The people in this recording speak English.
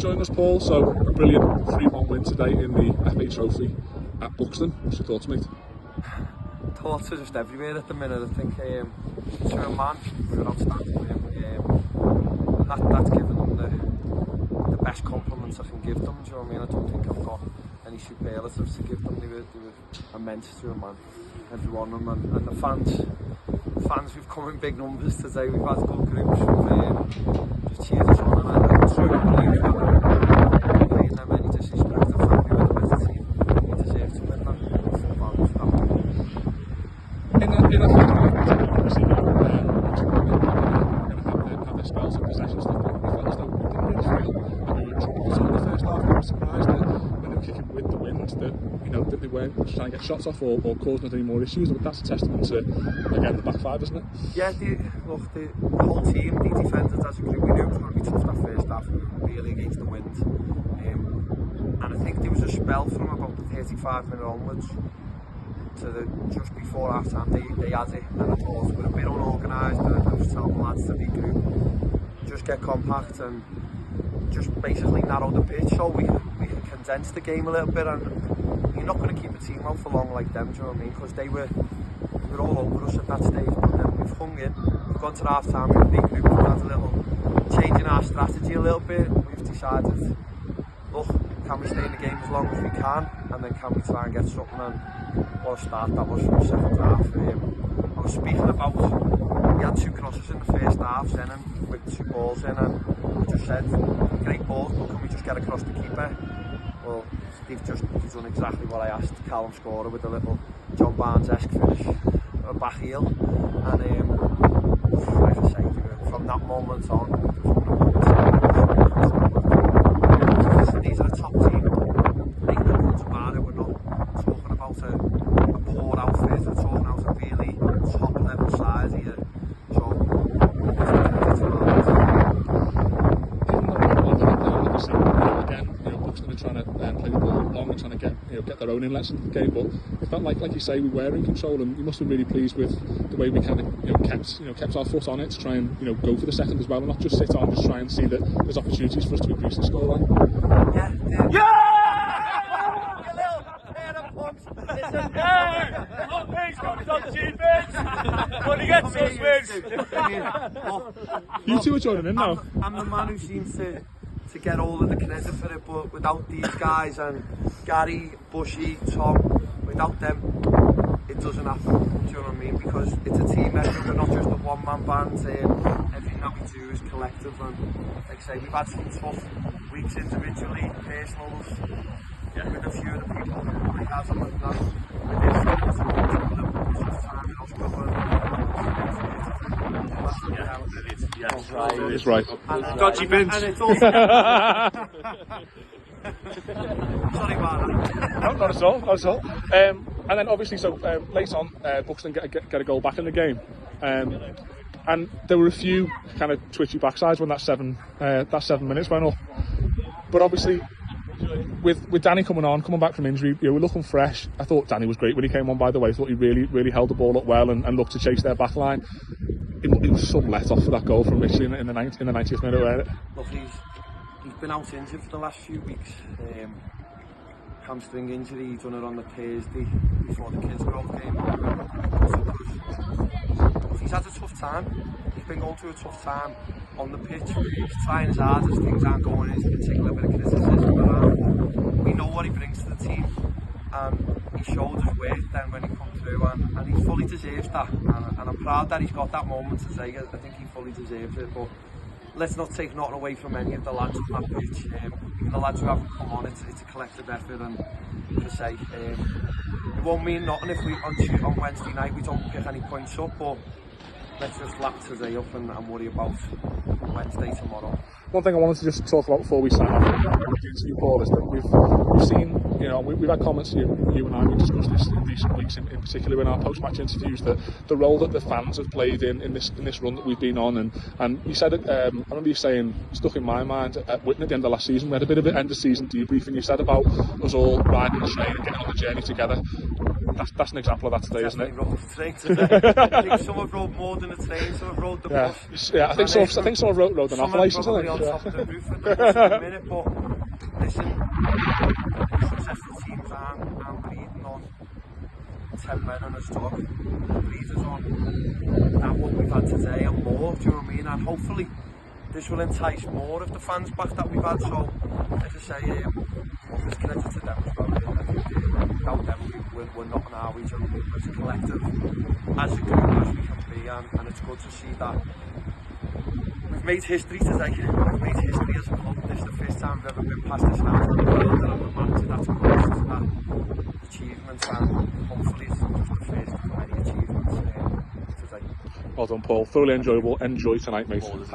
joining us, Paul. So a brilliant 3-1 win today in the FA Trophy at Buxton. What's your thoughts, mate? Thoughts are just everywhere at the minute. I think to a man, we were outstanding with him. That's given them the best compliments I can give them. Do you know what I mean? I don't think I've got any superlatives to give them. They were immense to a man, every one of them, and the fans we've come in big numbers today. We've had good groups who've just cheered us on, and I truly believe that playing them any disrespect, the fact we were the better team, we deserve to win that. In a obviously going to have their spells and possession stuff, but we felt as though we didn't really feel that we were in trouble in the first half. I was surprised that when they were kicking with the wind that they weren't trying to get shots off or causing any more issues. But that's a testament to, again, the back five, isn't it? Yeah, the whole team, the defenders as a group, we knew it was going to be tough that first half. We were really against the wind, and I think there was a spell from about the 35-minute onwards to just before half time they had it, and I thought we were a bit unorganised. I was telling the lads to regroup, just get compact and just basically narrow the pitch so we could condense the game a little bit. And you're not going to keep a team out for long like them, do you know what I mean? Because they were all over us at that stage, but then we've hung in, we've gone to half time, we've been we've had a little change in our strategy a little bit. We've decided, look, can we stay in the game as long as we can, and then can we try and get something? And what a start that was from the second half. I was speaking about, we had 2 crosses in the first half, and with 2 balls in, and we just said, great balls, but can we just get across the keeper? Well, he's done exactly what I asked Callum scorer with a little John Barnes-esque finish, a back heel, and like I say, from that moment on, these are a top team. Make no bones about it. We're not talking about a poor outfit. We're talking about a really top level side here. So again, Buxton are trying to play the ball long and trying to get their own inlets into the game. But it felt like you say, we were in control, and you must have been really pleased with the way we kind of kept our foot on it to try and go for the second as well, and not just sit on, just try and see that there's opportunities for us to increase the scoreline. You two are joining in now. I'm the man who seems to get all of the credit for it, but without these guys, and Gary, Bushy, Tom, without them, it doesn't happen. Do you know what I mean? Because it's a team effort. We're not just a one-man band. Everything that we do is collective, and like I say, we've had some tough weeks individually, personals, with a few of the people that we have, and that It's right. Dodgy bins. And it's also sorry about that. No, not at all. And then obviously, so late on, Buxton get a goal back in the game, and there were a few kind of twitchy backsides when that 7 minutes went up. But obviously, with Danny coming back from injury, we're looking fresh. I thought Danny was great when he came on. By the way, I thought he really held the ball up well and looked to chase their back line. It was some let off for that goal from Mitchell in the 90th minute, wasn't it? Look, he's been out injured for the last few weeks. Hamstring injury. He done it on the Thursday before the kids' golf game. He's had a tough time. He's been going through a tough time on the pitch. He's trying his hardest. Things aren't going. He's going to take a little bit of criticism. We know what he brings to the team, and he showed his weight then when he come through, and he fully deserves that. And I'm proud that he's got that moment to say it. I think he fully deserves it. But let's not take nothing away from any of the lads on that pitch. Even the lads who haven't come on, it's a collective effort, and to say it won't mean nothing if we on Wednesday night we don't pick any points up, but let's just lap today up and worry about Wednesday tomorrow. One thing I wanted to just talk about before we sign off the interview, Paul, is that we've seen, we've had comments, you and I, we discussed this in recent weeks, in particular in our post-match interviews, that the role that the fans have played in this run that we've been on, and you said it, I remember you saying, stuck in my mind, at Whitney at the end of last season, we had a bit of an end of season debrief, and you said about us all riding the train and getting on the journey together. that's an example of that today, isn't it? Definitely rode the train today. I think some have rode more than a train, some have rode the bus. Yeah, I think some have rode an off license. Probably on top of the roof at the bus at the minute, but listen, successful teams aren't breeding on 10 men on a stock. The breeders on that what we've had today and more, do you know what I mean? And hopefully this will entice more of the fans back that we've had. So, like I say, there's credit to them as well. I think without them we're not on our way to as a collective, as a group as we can be, and it's good to see that we've made history today. We've made history as a club. This is the first time we've ever been past this now. And I'm a manager that's close to that achievement, and hopefully it's just the first of many achievements today. Well done, Paul. Thoroughly enjoyable. Enjoy tonight, mate. Thanks.